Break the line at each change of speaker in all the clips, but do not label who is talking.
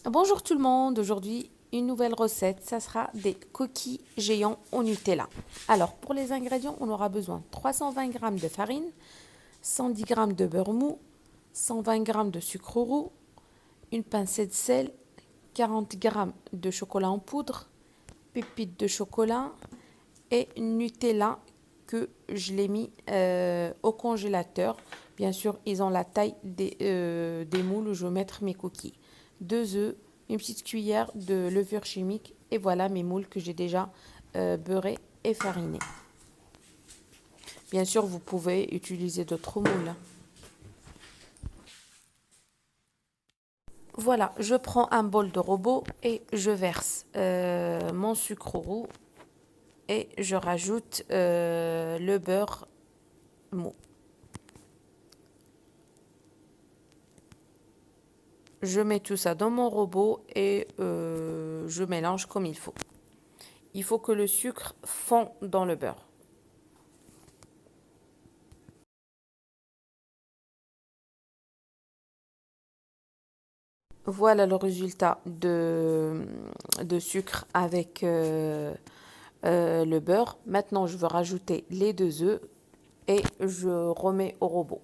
Bonjour tout le monde, aujourd'hui une nouvelle recette, ça sera des cookies géants au Nutella. Alors pour les ingrédients, on aura besoin de 320 g de farine, 110 g de beurre mou, 120 g de sucre roux, une pincée de sel, 40 g de chocolat en poudre, pépites de chocolat et Nutella que je l'ai mis au congélateur. Bien sûr, ils ont la taille des moules où je vais mettre mes cookies. 2 œufs, une petite cuillère de levure chimique et voilà mes moules que j'ai déjà beurrés et farinés. Bien sûr, vous pouvez utiliser d'autres moules. Voilà, je prends un bol de robot et je verse mon sucre roux et je rajoute le beurre mou. Je mets tout ça dans mon robot et je mélange comme il faut. Il faut que le sucre fond dans le beurre. Voilà le résultat de sucre avec le beurre. Maintenant, je veux rajouter les 2 œufs et je remets au robot.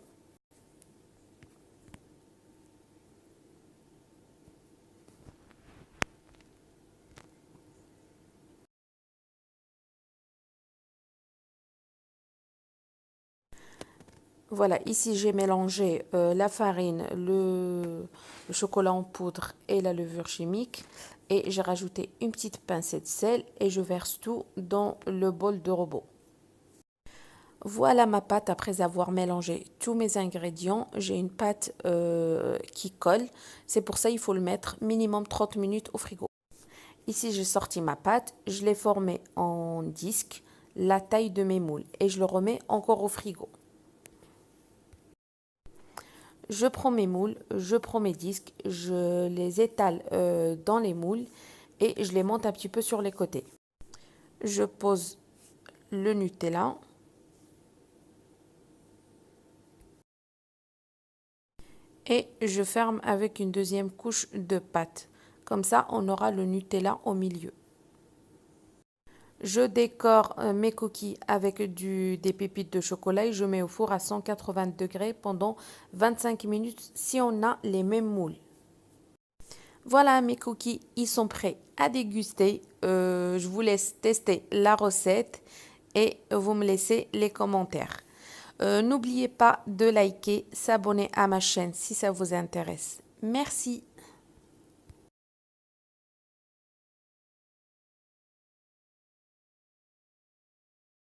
Voilà, ici j'ai mélangé la farine, le chocolat en poudre et la levure chimique. Et j'ai rajouté une petite pincée de sel et je verse tout dans le bol de robot. Voilà ma pâte après avoir mélangé tous mes ingrédients. J'ai une pâte qui colle. C'est pour ça qu'il faut le mettre minimum 30 minutes au frigo. Ici, j'ai sorti ma pâte. Je l'ai formée en disque, la taille de mes moules. Et je le remets encore au frigo. Je prends mes moules, je prends mes disques, je les étale dans les moules et je les monte un petit peu sur les côtés. Je pose le Nutella. Et je ferme avec une deuxième couche de pâte. Comme ça, on aura le Nutella au milieu. Je décore mes cookies avec des pépites de chocolat et je mets au four à 180 degrés pendant 25 minutes si on a les mêmes moules. Voilà, mes cookies, ils sont prêts à déguster. Je vous laisse tester la recette et vous me laissez les commentaires. N'oubliez pas de liker, s'abonner à ma chaîne si ça vous intéresse. Merci.